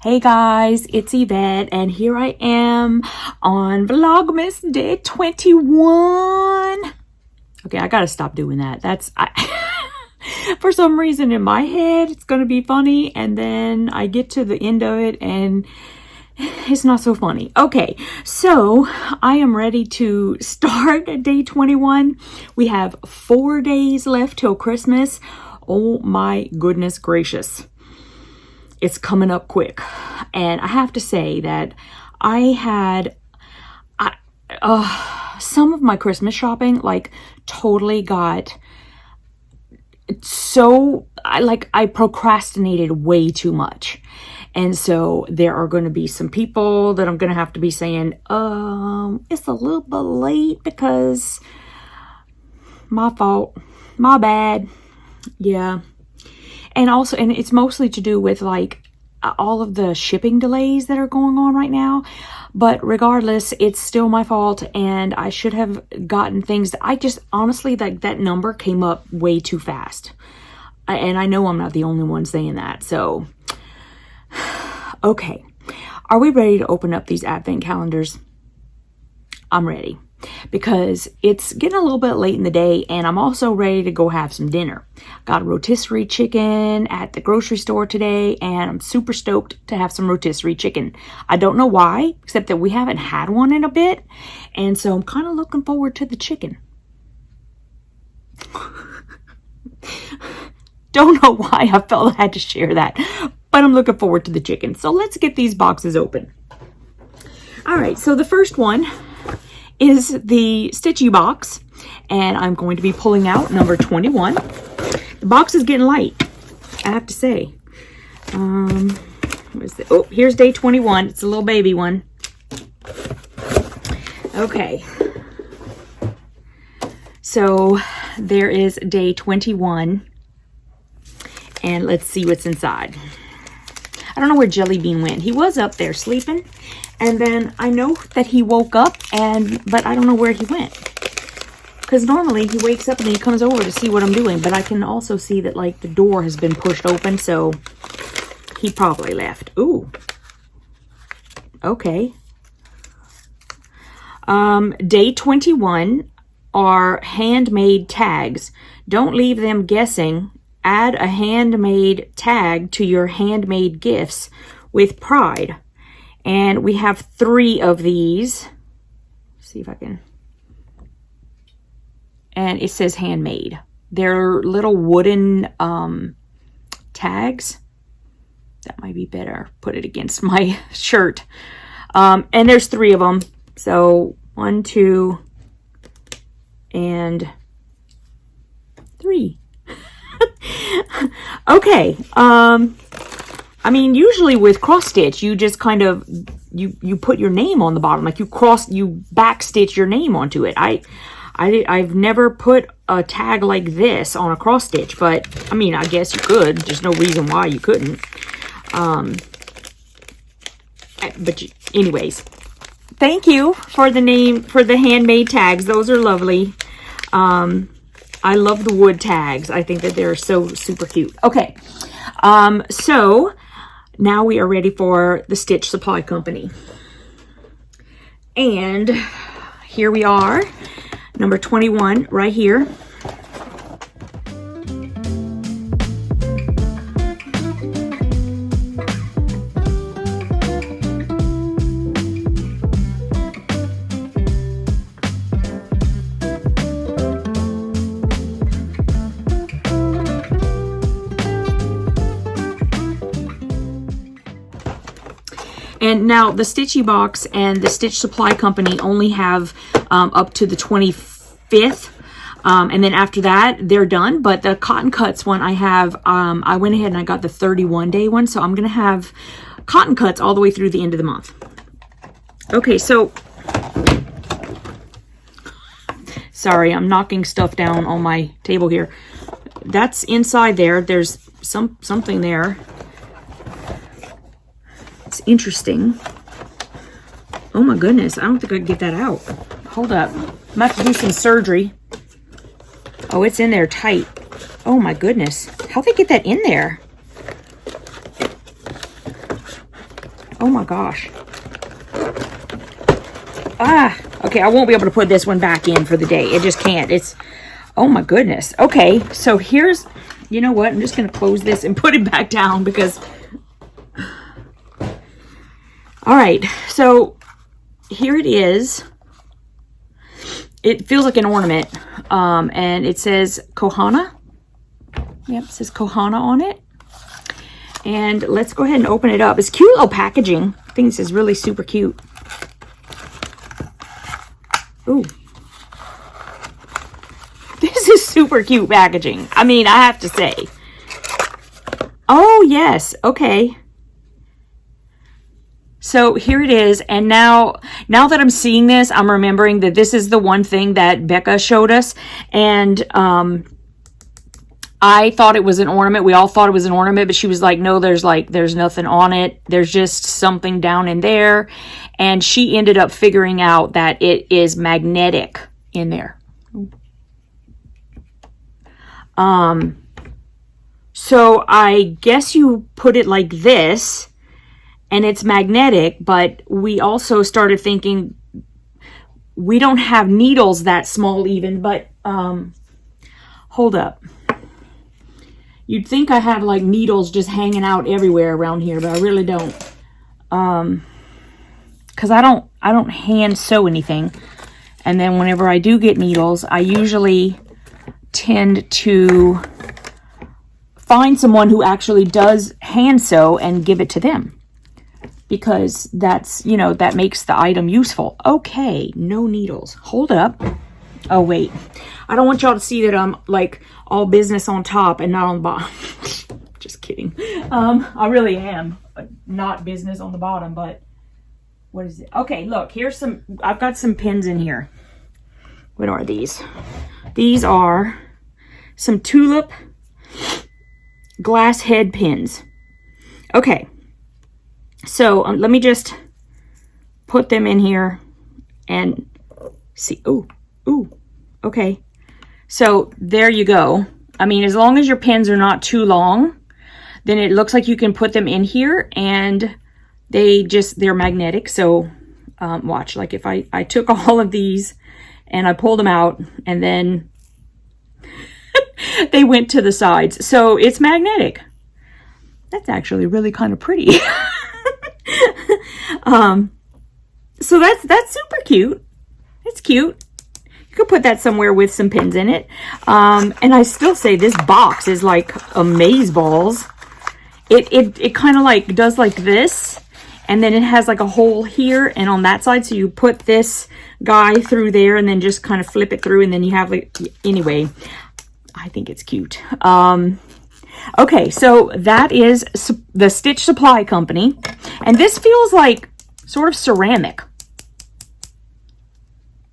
Hey guys, it's Yvette, and here I am on Vlogmas day 21. Okay, I gotta stop doing that. For some reason in my head, it's gonna be funny, and then I get to the end of it, and it's not so funny. Okay, so I am ready to start day 21. We have 4 days left till Christmas. Oh my goodness gracious. It's coming up quick. And I have to say that I had some of my Christmas shopping like totally got so I procrastinated way too much. And so there are going to be some people that I'm going to have to be saying, it's a little bit late because my fault, my bad. Yeah. And also, and it's mostly to do with like all of the shipping delays that are going on right now. But regardless, it's still my fault, and I should have gotten things. I just honestly, like, that number came up way too fast. And I know I'm not the only one saying that. So, okay. Are we ready to open up these advent calendars? I'm ready. Because it's getting a little bit late in the day, and I'm also ready to go have some dinner. Got a rotisserie chicken at the grocery store today, and I'm super stoked to have some rotisserie chicken. I don't know why, except that we haven't had one in a bit, and so I'm kind of looking forward to the chicken. Don't know why I felt I had to share that, but I'm looking forward to the chicken. So let's get these boxes open. All right, so the first one is the Stitchy Box, and I'm going to be pulling out number 21. The box is getting light, I have to say. What is it? Oh, here's day 21. It's a little baby one. Okay. So there is day 21, and let's see what's inside. I don't know where Jellybean went. He was up there sleeping. And then I know that he woke up, but I don't know where he went. Because normally he wakes up and he comes over to see what I'm doing. But I can also see that, like, the door has been pushed open, so he probably left. Ooh. Okay. Day 21 are handmade tags. Don't leave them guessing. Add a handmade tag to your handmade gifts with pride. And we have 3 of these. Let's see if I can. And it says handmade. They're little wooden tags. That might be better. Put it against my shirt. And there's 3 of them. So 1, 2, and 3. Okay. I mean, usually with cross stitch, you just kind of, you put your name on the bottom, like you back stitch your name onto it. I've never put a tag like this on a cross stitch, but I mean, I guess you could. There's no reason why you couldn't. Anyways, thank you for the handmade tags. Those are lovely. I love the wood tags. I think that they're so super cute. Okay. So now we are ready for the Stitch Supply Company. And here we are, number 21 right here. And now the Stitchy Box and the Stitch Supply Company only have up to the 25th. And then after that, they're done. But the Cotton Cuts one I have, I went ahead and I got the 31-day one. So I'm going to have Cotton Cuts all the way through the end of the month. Okay, so sorry, I'm knocking stuff down on my table here. That's inside there. There's something there. It's interesting. Oh my goodness, I don't think I can get that out. Hold up. I'm gonna have to do some surgery. Oh, it's in there tight. Oh my goodness. How'd they get that in there? Oh my gosh. Ah, okay, I won't be able to put this one back in for the day. It just can't. It's, oh my goodness. Okay, so here's, you know what? I'm just going to close this and put it back down because... All right, so here it is. It feels like an ornament, and it says Kohana. Yep, it says Kohana on it. And let's go ahead and open it up. It's cute little packaging. I think this is really super cute. Ooh. This is super cute packaging. I mean, I have to say. Oh, yes. Okay. So here it is. And now that I'm seeing this, I'm remembering that this is the one thing that Becca showed us. And I thought it was an ornament. We all thought it was an ornament, but she was like, no, there's nothing on it. There's just something down in there. And she ended up figuring out that it is magnetic in there. So I guess you put it like this and it's magnetic, but we also started thinking we don't have needles that small even, but, hold up. You'd think I have like needles just hanging out everywhere around here, but I really don't. Cause I don't hand sew anything. And then whenever I do get needles, I usually tend to find someone who actually does hand sew and give it to them. Because that's, you know, that makes the item useful. Okay, no needles. Hold up. Oh, wait. I don't want y'all to see that I'm like all business on top and not on the bottom. Just kidding. I really am not business on the bottom, but what is it? Okay, look, here's some, I've got some pins in here. What are these? These are some tulip glass head pins. Okay. So let me just put them in here and see. Ooh, ooh, okay. So there you go. I mean, as long as your pins are not too long, then it looks like you can put them in here and they're magnetic. So watch, like if I took all of these and I pulled them out and then they went to the sides. So it's magnetic. That's actually really kind of pretty. So that's super cute. It's cute. You could put that somewhere with some pins in it. And I still say this box is like amazeballs. It kind of like does like this, and then it has like a hole here and on that side. So you put this guy through there and then just kind of flip it through, and then you have like, anyway, I think it's cute. Okay, so that is the Stitch Supply Company. And this feels like sort of ceramic,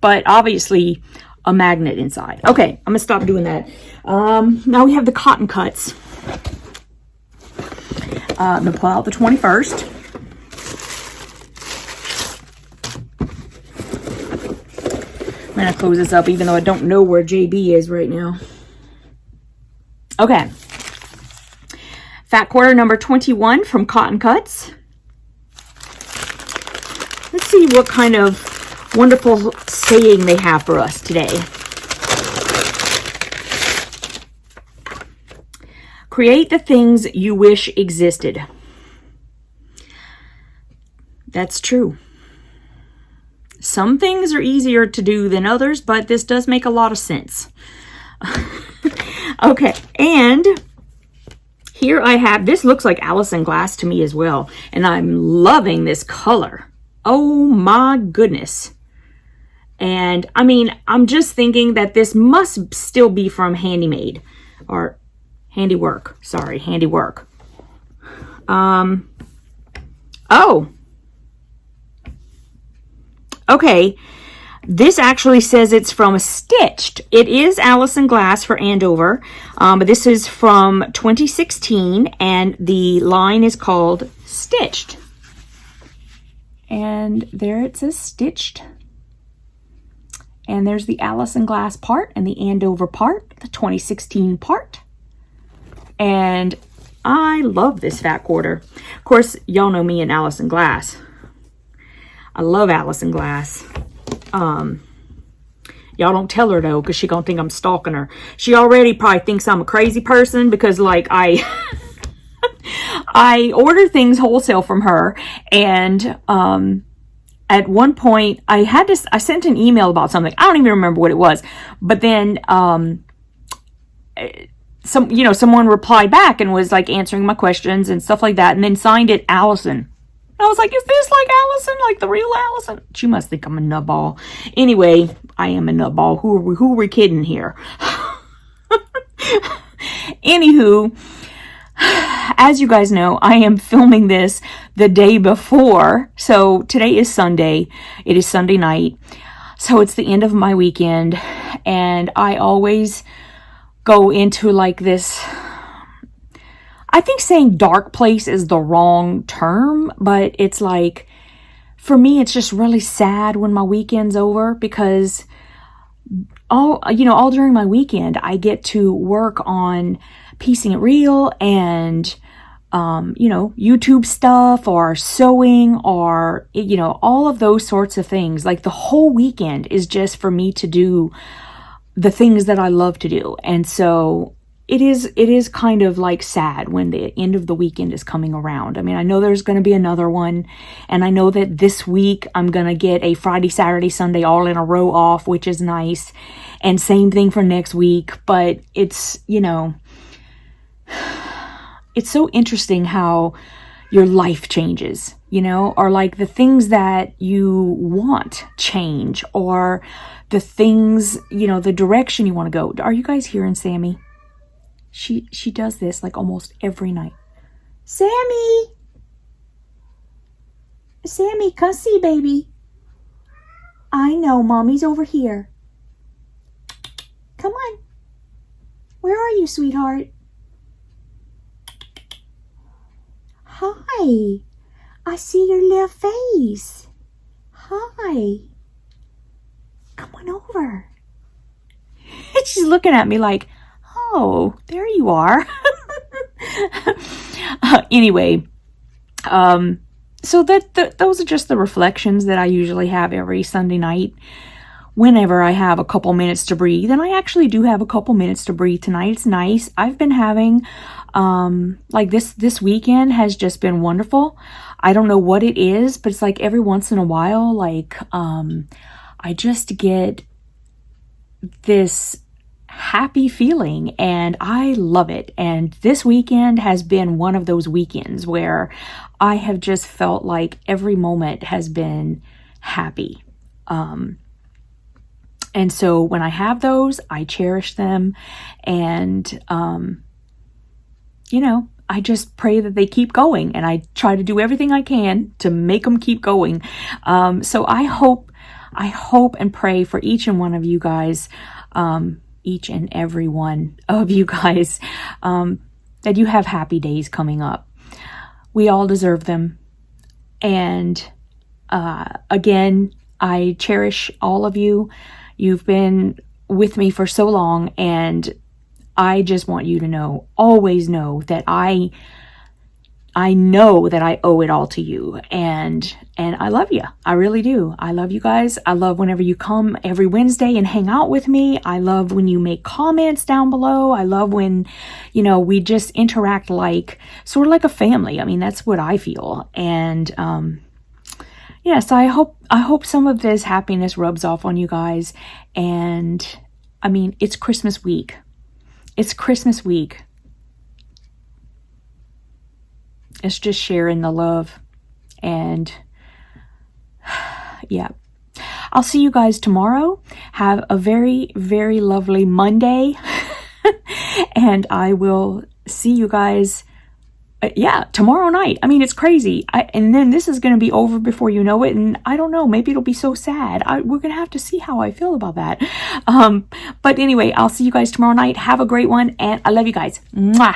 but obviously a magnet inside. Okay, I'm going to stop doing that. Now we have the cotton cuts. I'm going to pull out the 21st. I'm going to close this up even though I don't know where JB is right now. Okay. Fat quarter number 21 from Cotton Cuts. Let's see what kind of wonderful saying they have for us today. Create the things you wish existed. That's true. Some things are easier to do than others, but this does make a lot of sense. Okay, and here I have, this looks like Allison glass to me as well, and I'm loving this color. Oh my goodness. And I mean, I'm just thinking that this must still be from Handymade or Handiwork. Sorry, Handiwork. Oh. Okay. This actually says it's from Stitched. It is Allison glass for Andover, but this is from 2016, and the line is called Stitched. And there it says Stitched. And there's the Allison glass part and the Andover part, the 2016 part. And I love this fat quarter. course, y'all know me and Allison Glass. I love Allison Glass. Y'all don't tell her though, because she gonna think I'm stalking her. She already probably thinks I'm a crazy person because like I order things wholesale from her, and at one point I sent an email about something. I don't even remember what it was, but then someone replied back and was like answering my questions and stuff like that, and then signed it Allison. I was like, is this like Allison, like the real Allison? She must think I'm a nutball. Anyway, I am a nutball. Who are we kidding here? Anywho, as you guys know, I am filming this the day before. So today is Sunday. It is Sunday night. So it's the end of my weekend. And I always go into like this, I think saying dark place is the wrong term, but it's like, for me, it's just really sad when my weekend's over, because all during my weekend, I get to work on piecing it real and, YouTube stuff or sewing or, all of those sorts of things. Like the whole weekend is just for me to do the things that I love to do. And so it is kind of like sad when the end of the weekend is coming around. I mean, I know there's going to be another one, and I know that this week I'm going to get a Friday, Saturday, Sunday all in a row off, which is nice. And same thing for next week, but it's, it's so interesting how your life changes, or like the things that you want change, or the things, the direction you want to go. Are you guys hearing Sami? She does this like almost every night. Sami! Sami, come see, baby. I know, Mommy's over here. Come on. Where are you, sweetheart? Hi. I see your little face. Hi. Come on over. She's looking at me like, oh, there you are. Anyway, so those are just the reflections that I usually have every Sunday night whenever I have a couple minutes to breathe. And I actually do have a couple minutes to breathe tonight. It's nice. I've been having, like this weekend has just been wonderful. I don't know what it is, but it's like every once in a while, like, I just get this happy feeling, and I love it. And this weekend has been one of those weekends where I have just felt like every moment has been happy. And so when I have those, I cherish them, and I just pray that they keep going, and I try to do everything I can to make them keep going. So I hope and pray for each and one of you guys, each and every one of you guys, that you have happy days coming up. We all deserve them. And again, I cherish all of you. You've been with me for so long, and I just want you to know, always know that I know that I owe it all to you, and I love you. I really do. I love you guys. I love whenever you come every Wednesday and hang out with me. I love when you make comments down below. I love when, we just interact like, sort of like a family. I mean, that's what I feel. And, yes, I hope some of this happiness rubs off on you guys. And I mean, it's Christmas week. It's Christmas week. It's just sharing the love. And yeah, I'll see you guys tomorrow. Have a very, very lovely Monday. And I will see you guys, tomorrow night. I mean, it's crazy. And then this is going to be over before you know it. And I don't know, maybe it'll be so sad. We're going to have to see how I feel about that. But anyway, I'll see you guys tomorrow night. Have a great one. And I love you guys. Mwah.